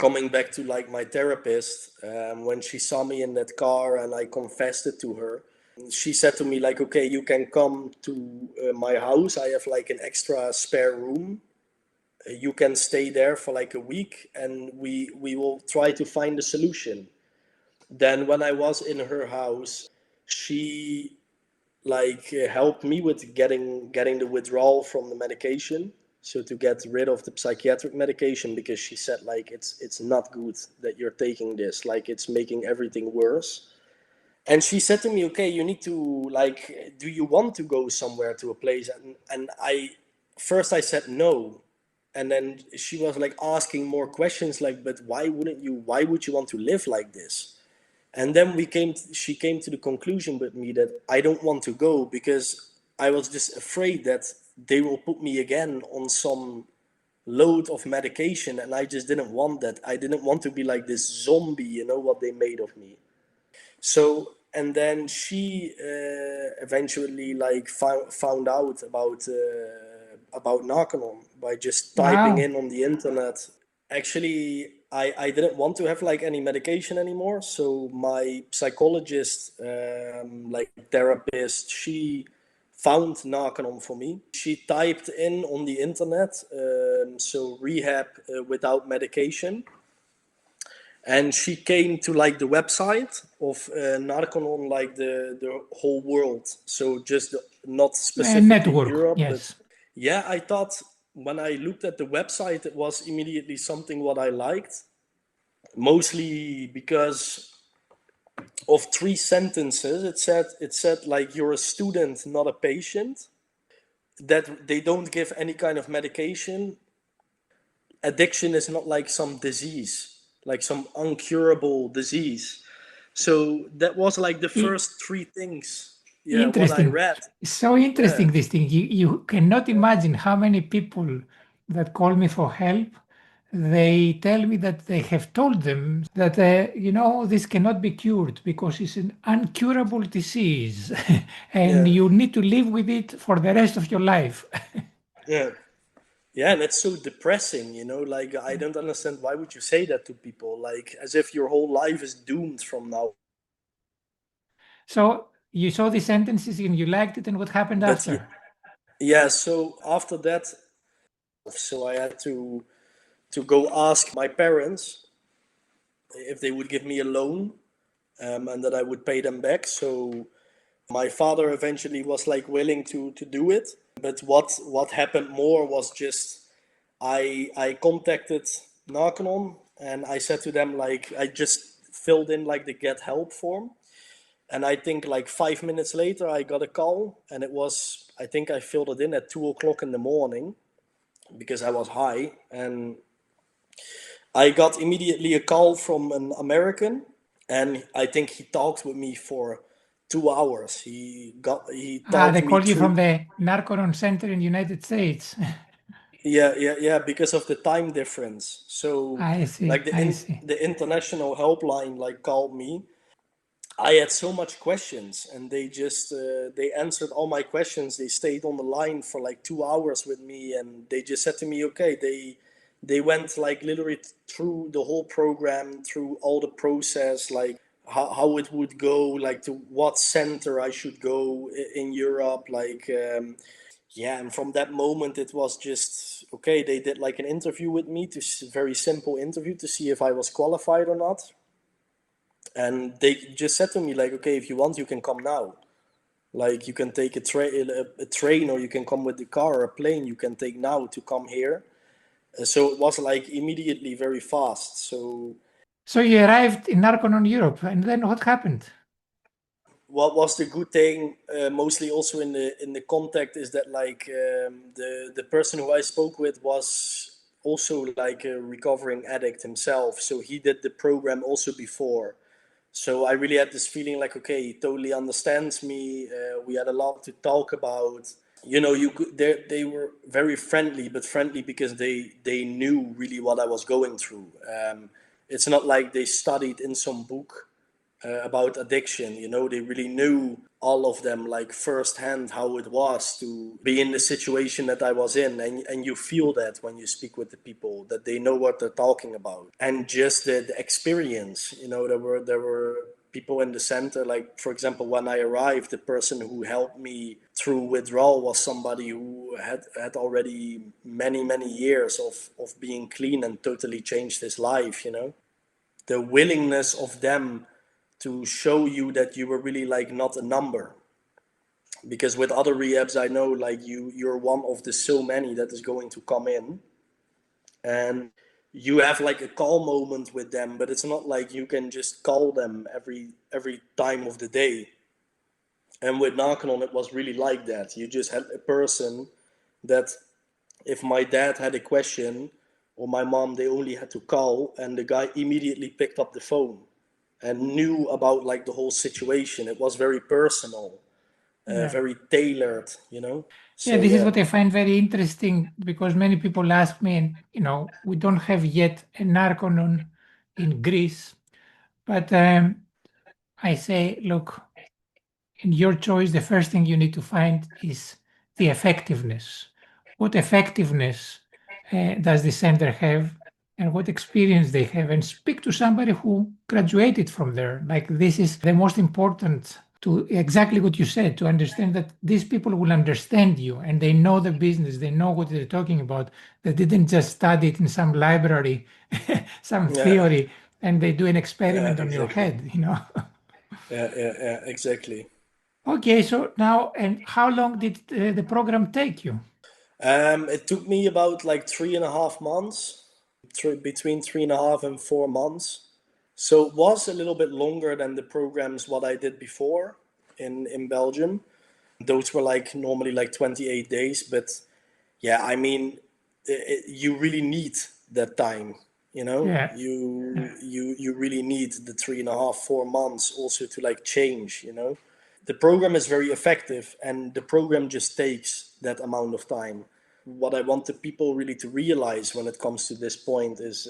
coming back to like my therapist, when she saw me in that car and I confessed it to her, she said to me like, okay, you can come to my house. I have like an extra spare room. You can stay there for like a week and we will try to find a solution. Then when I was in her house, she like helped me with getting the withdrawal from the medication. So to get rid of the psychiatric medication, because she said like it's not good that you're taking this, like it's making everything worse. And she said to me, okay, you need to like, do you want to go somewhere to a place? And I said no. And then she was like asking more questions like, but why would you want to live like this? And then she came to the conclusion with me that I don't want to go because I was just afraid that they will put me again on some load of medication, and I just didn't want that. I didn't want to be like this zombie, you know, what they made of me. So, and then she eventually like found out about Narconon by just typing in on the internet. Actually, I didn't want to have like any medication anymore. So my psychologist, like therapist, she found Narconon for me. She typed in on the internet, so rehab without medication. And she came to like the website of Narconon, like the whole world. So just not specifically network, Europe. Yes. But yeah, I thought when I looked at the website, it was immediately something what I liked. Mostly because of 3 sentences. It said like, you're a student, not a patient. That they don't give any kind of medication. Addiction is not like some disease, like some incurable disease. So that was like the first 3 things. Yeah, what I read. So interesting, this thing. You cannot imagine how many people that call me for help, they tell me that they have told them that, this cannot be cured because it's an incurable disease and you need to live with it for the rest of your life. Yeah, and it's so depressing, you know, like I don't understand, why would you say that to people? Like as if your whole life is doomed from now. So you saw the sentences and you liked it, and what happened after? Yeah, so after that, so I had to go ask my parents if they would give me a loan, and that I would pay them back. So my father eventually was like willing to do it. But what happened more was just I contacted Narconon and I said to them, like, I just filled in like the get help form. And I think like 5 minutes later, I got a call, and it was, I think I filled it in at 2:00 in the morning because I was high. And I got immediately a call from an American, and I think he talked with me for 2 hours. He talked They me called you through. from the Narconon Center in the United States. Yeah, because of the time difference. So I see. like the international helpline like called me. I had so much questions, and they just they answered all my questions. They stayed on the line for like 2 hours with me, and they just said to me, okay, they went like literally through the whole program, through all the process, like how it would go, like to what center I should go in Europe, like and from that moment it was just okay. They did like an interview with me, very simple interview to see if I was qualified or not. And they just said to me like, okay, if you want, you can come now. Like you can take a train, or you can come with the car or a plane. You can take now to come here. So it was like immediately very fast. So you arrived in Narconon Europe, and then what happened? What was the good thing, mostly also in the contact, is that like the person who I spoke with was also like a recovering addict himself. So he did the program also before. So I really had this feeling like, okay, he totally understands me. We had a lot to talk about. You know, they were very friendly, but friendly because they knew really what I was going through. It's not like they studied in some book. about addiction. You know, they really knew, all of them, like firsthand, how it was to be in the situation that I was in. And you feel that when you speak with the people, that they know what they're talking about. And just the experience, you know, there were people in the center, like, for example, when I arrived, the person who helped me through withdrawal was somebody who had already many years of being clean and totally changed his life, you know. The willingness of them to show you that you were really like not a number. Because with other rehabs, I know like you're one of the so many that is going to come in, and you have like a call moment with them, but it's not like you can just call them every time of the day. And with Narconon, it was really like that. You just had a person that, if my dad had a question or my mom, they only had to call, and the guy immediately picked up the phone and knew about like the whole situation. It was very personal, very tailored, you know. So, this is what I find very interesting, because many people ask me, and you know, we don't have yet a Narconon in Greece, but I say, look, in your choice, the first thing you need to find is the effectiveness. What effectiveness does the center have, and what experience they have, and speak to somebody who graduated from there. Like, this is the most important, to exactly what you said, to understand that these people will understand you, and they know the business, they know what they're talking about. They didn't just study it in some library, some theory, and they do an experiment on your head, you know. Yeah, exactly. Okay, so now, and how long did the program take you? It took me about like 3.5 months, between 3.5 and 4 months. So it was a little bit longer than the programs what I did before in Belgium. Those were like normally like 28 days, but yeah, I mean, you really need that time, you know. You really need the 3.5, 4 months also to like change, you know. The program is very effective, and the program just takes that amount of time. What I want the people really to realize when it comes to this point is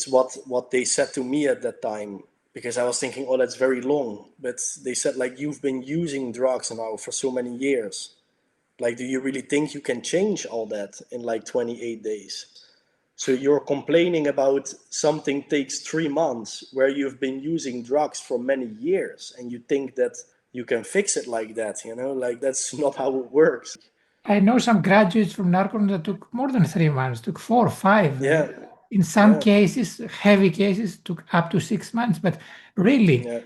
what they said to me at that time, because I was thinking, oh, that's very long. But they said, like, you've been using drugs now for so many years. Like, do you really think you can change all that in like 28 days? So you're complaining about something takes 3 months where you've been using drugs for many years, and you think that you can fix it like that, you know? Like, that's not how it works. I know some graduates from Narcon that took more than 3 months, took 4 or 5. Yeah. In some cases, heavy cases, took up to 6 months. But really,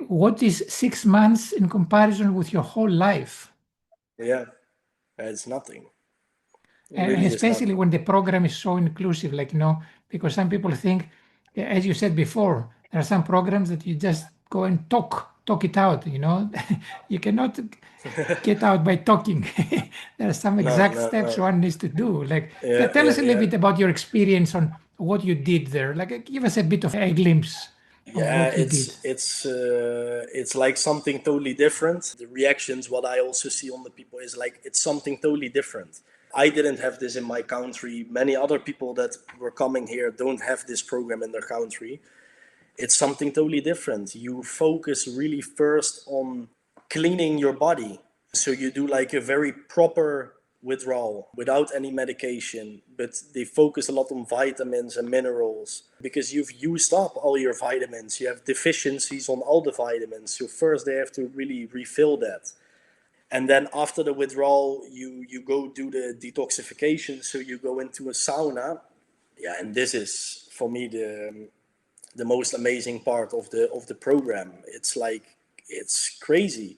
what is 6 months in comparison with your whole life? Yeah, it's nothing. And especially when the program is so inclusive, like, you know, because some people think, as you said before, there are some programs that you just go and talk it out, you know. You cannot get out by talking. There are some exact steps one needs to do. Like, tell us a little bit about your experience on what you did there. Like, give us a bit of a glimpse of what you did. It's like something totally different. The reactions, what I also see on the people is like, it's something totally different. I didn't have this in my country. Many other people that were coming here don't have this program in their country. It's something totally different. You focus really first on cleaning your body. So you do like a very proper withdrawal without any medication, but they focus a lot on vitamins and minerals because you've used up all your vitamins. You have deficiencies on all the vitamins. So first they have to really refill that. And then after the withdrawal, you go do the detoxification. So you go into a sauna. Yeah, and this is for me the most amazing part of the program. It's like, it's crazy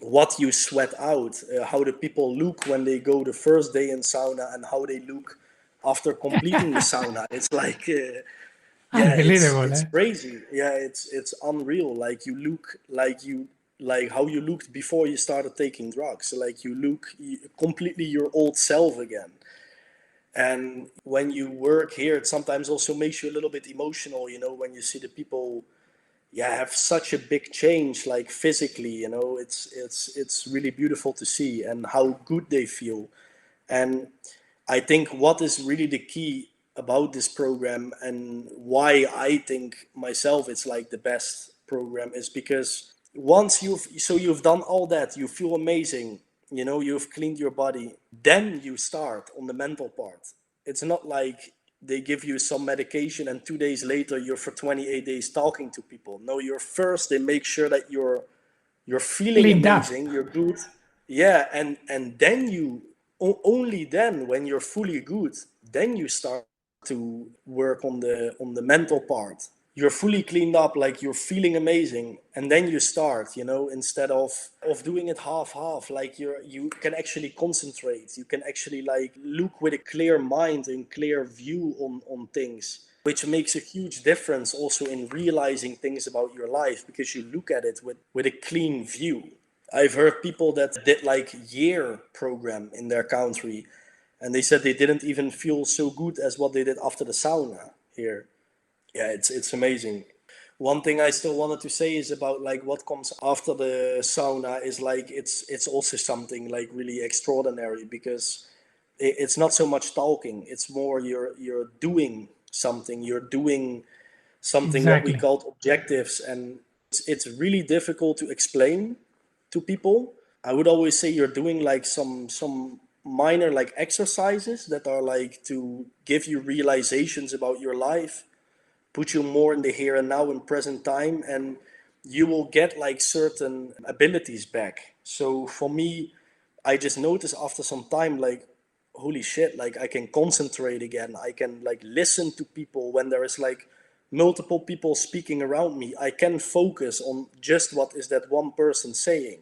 what you sweat out, how the people look when they go the first day in sauna and how they look after completing the sauna. It's like, it's crazy. Yeah, it's unreal. Like, you look like how you looked before you started taking drugs. Like, you look completely your old self again. And when you work here, it sometimes also makes you a little bit emotional, you know, when you see the people have such a big change, like physically, you know. It's really beautiful to see, and how good they feel. And I think what is really the key about this program and why I think myself it's like the best program is because once you've done all that, you feel amazing, you know, you've cleaned your body, then you start on the mental part. It's not like they give you some medication and 2 days later you're for 28 days talking to people. No, you're first, they make sure that you're feeling Cleaned up. amazing, you're good. Yeah, and then only then when you're fully good, then you start to work on the mental part. You're fully cleaned up, like you're feeling amazing, and then you start, you know, instead of doing it half, like you can actually concentrate. You can actually like look with a clear mind and clear view on things, which makes a huge difference also in realizing things about your life, because you look at it with a clean view. I've heard people that did like year program in their country, and they said they didn't even feel so good as what they did after the sauna here. Yeah, it's amazing. One thing I still wanted to say is about like what comes after the sauna is like it's also something like really extraordinary, because it's not so much talking, it's more you're doing something, what we Exactly. call objectives, and it's really difficult to explain to people. I would always say you're doing like some minor like exercises that are like to give you realizations about your life, put you more in the here and now in present time, and you will get like certain abilities back. So for me, I just noticed after some time, like, holy shit, like I can concentrate again. I can like listen to people when there is like multiple people speaking around me. I can focus on just what is that one person saying.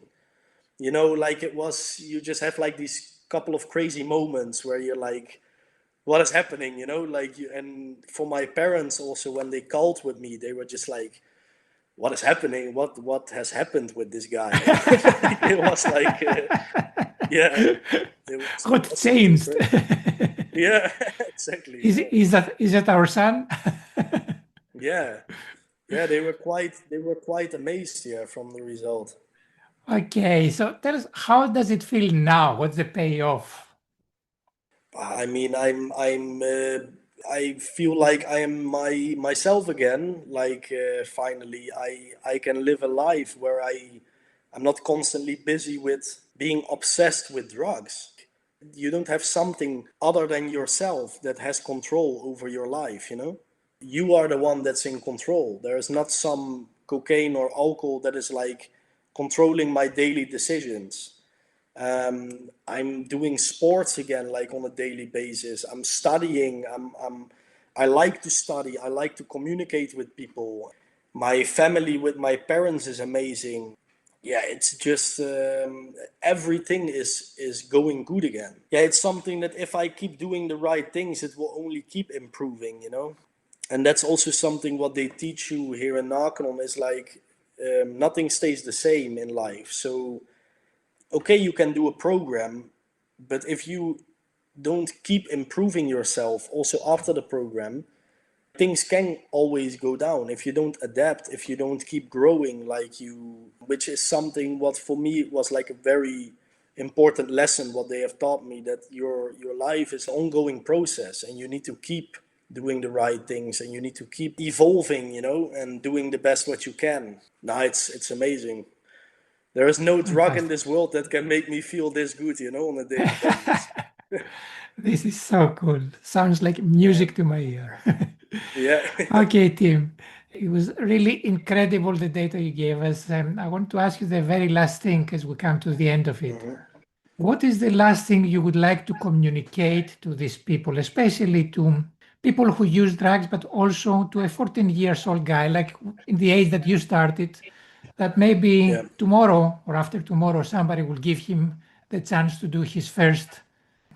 You know, like it was, you just have like these couple of crazy moments where you're like, what is happening, you know, like and for my parents also, when they called with me, they were just like, what is happening, what has happened with this guy? It was like yeah, it What was something changed? crazy. Yeah, exactly, Is yeah. is that our son? Yeah, yeah, they were quite amazed, yeah, from the result. Okay, so tell us, how does it feel now? What's the payoff? I mean, I feel like I am myself again. Like finally, I can live a life where I'm not constantly busy with being obsessed with drugs. You don't have something other than yourself that has control over your life. You know, you are the one that's in control. There is not some cocaine or alcohol that is like controlling my daily decisions. I'm doing sports again, like on a daily basis. I'm studying. I like to study. I like to communicate with people. My family with my parents is amazing. Yeah, it's just everything is going good again. Yeah, it's something that if I keep doing the right things, it will only keep improving. You know, and that's also something what they teach you here in Narconon is like nothing stays the same in life. So okay, you can do a program, but if you don't keep improving yourself also after the program, things can always go down if you don't adapt, if you don't keep growing, like you, which is something what for me was like a very important lesson what they have taught me, that your life is an ongoing process and you need to keep doing the right things and you need to keep evolving, you know, and doing the best what you can. Now it's amazing. There is no drug in Fantastic. this world that can make me feel this good, you know, on a daily basis. This is so cool. Sounds like Yeah. music to my ear. Yeah. Okay, Tim. It was really incredible the data you gave us. I want to ask you the very last thing as we come to the end of it. What is the last thing you would like to communicate to these people, especially to people who use drugs, but also to a 14 years old guy, like in the age that you started, that Yeah. maybe tomorrow or after tomorrow, somebody will give him the chance to do his first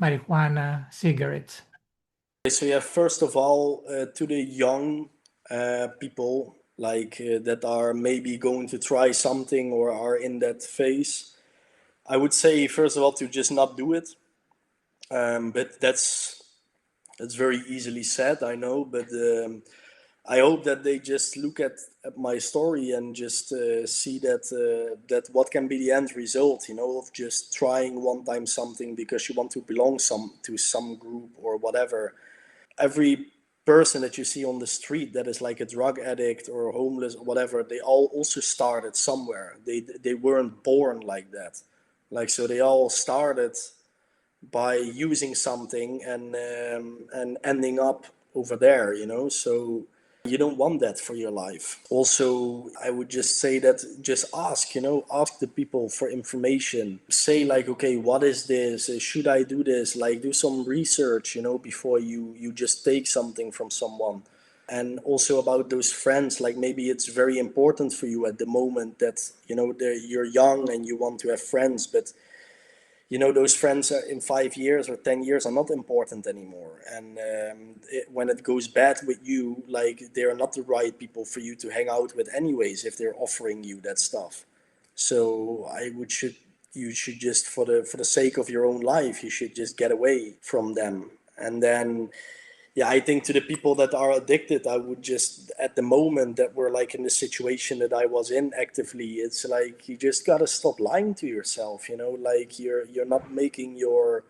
marijuana cigarettes? So yeah, first of all, to the young people like that are maybe going to try something or are in that phase, I would say first of all to just not do it. But that's very easily said, I know, but I hope that they just look at my story and just see that what can be the end result, you know, of just trying one time something because you want to belong to some group or whatever. every person that you see on the street that is like a drug addict or homeless or whatever, they all also started somewhere. They weren't born like that. Like, so they all started by using something and ending up over there, you know. So you don't want that for your life. Also, I would just say that just ask, you know, ask the people for information. Say like, okay, what is this? Should I do this? Like, do some research, you know, before you just take something from someone. And also about those friends, like maybe it's very important for you at the moment that, you know, you're young and you want to have friends, but you know, those friends in 5 years or 10 years are not important anymore. And when it goes bad with you, like, they're not the right people for you to hang out with anyways, if they're offering you that stuff. So you should just, for the sake of your own life, you should just get away from them. And then, yeah, I think to the people that are addicted, I would just, at the moment that we're like in the situation that I was in actively, it's like, you just gotta stop lying to yourself, you know, like you're not making your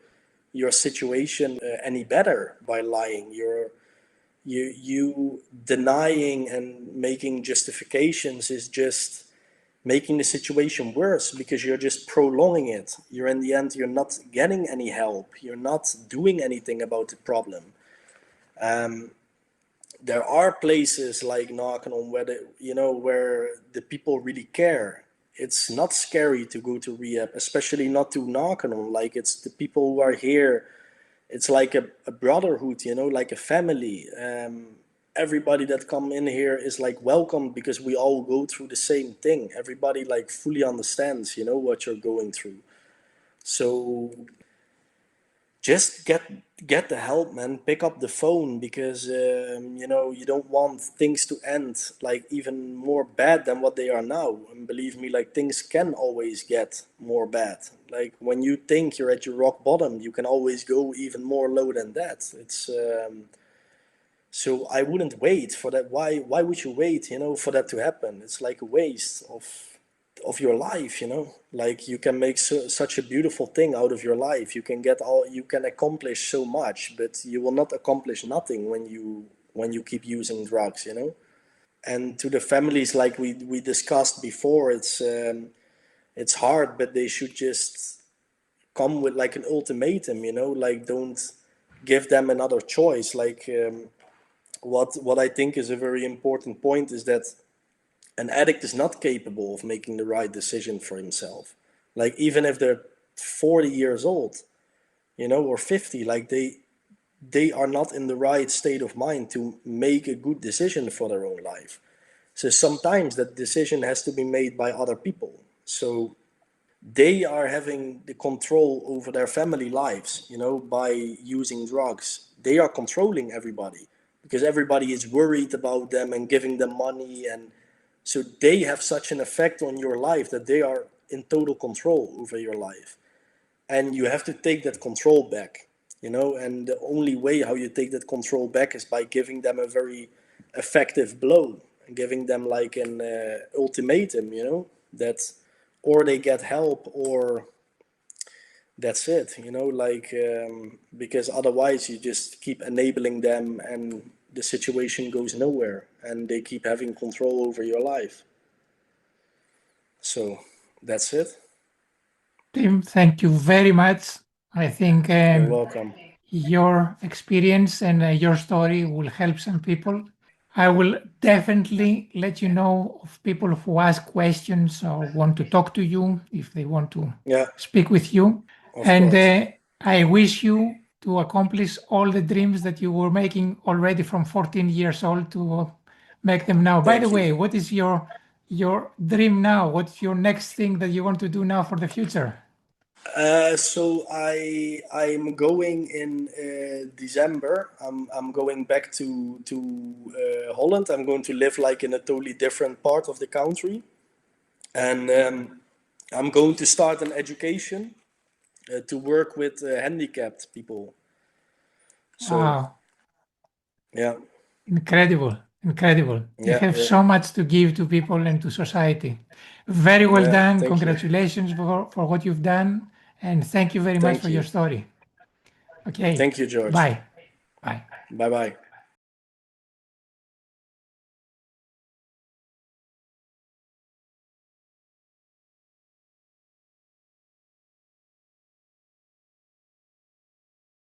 situation any better by lying. You denying and making justifications is just making the situation worse, because you're just prolonging it. You're in the end, you're not getting any help. You're not doing anything about the problem. There are places like Narconon where the people really care. It's not scary to go to rehab, especially not to Narconon. Like, it's the people who are here. It's like a brotherhood, you know, like a family. Everybody that come in here is like welcome, because we all go through the same thing. Everybody like fully understands, you know, what you're going through. So just get the help, man. Pick up the phone, because you know, you don't want things to end like even more bad than what they are now. And believe me, like, things can always get more bad. Like, when you think you're at your rock bottom, you can always go even more low than that. It's so I wouldn't wait for that. Why would you wait, you know, for that to happen? It's like a waste of your life, you know. Like, you can make such a beautiful thing out of your life. You can accomplish so much, but you will not accomplish nothing when you keep using drugs, you know. And to the families, like we discussed before, it's hard, but they should just come with like an ultimatum, you know. Like, don't give them another choice. Like, what I think is a very important point is that an addict is not capable of making the right decision for himself. Like, even if they're 40 years old, you know, or 50, like, they are not in the right state of mind to make a good decision for their own life. So sometimes that decision has to be made by other people. So they are having the control over their family lives, you know, by using drugs. They are controlling everybody, because everybody is worried about them and giving them money. And so they have such an effect on your life that they are in total control over your life. And you have to take that control back, you know. And the only way how you take that control back is by giving them a very effective blow, and giving them like an ultimatum, you know, that or they get help or that's it, you know. Like, because otherwise you just keep enabling them and the situation goes nowhere, and they keep having control over your life. So that's it. Tim, thank you very much. I think You're welcome. your experience and your story will help some people. I will definitely let you know of people who ask questions or want to talk to you, if they want to speak with you. And I wish you to accomplish all the dreams that you were making already from 14 years old to make them now. By the way, what is your dream now? What's your next thing that you want to do now for the future? So I'm going in December. I'm going back to Holland. I'm going to live like in a totally different part of the country, and I'm going to start an education to work with handicapped people. So, wow. Yeah. Incredible. You have so much to give to people and to society. Very well done. Congratulations for what you've done. And thank you very much for your story. Okay. Thank you, George. Bye. Bye bye.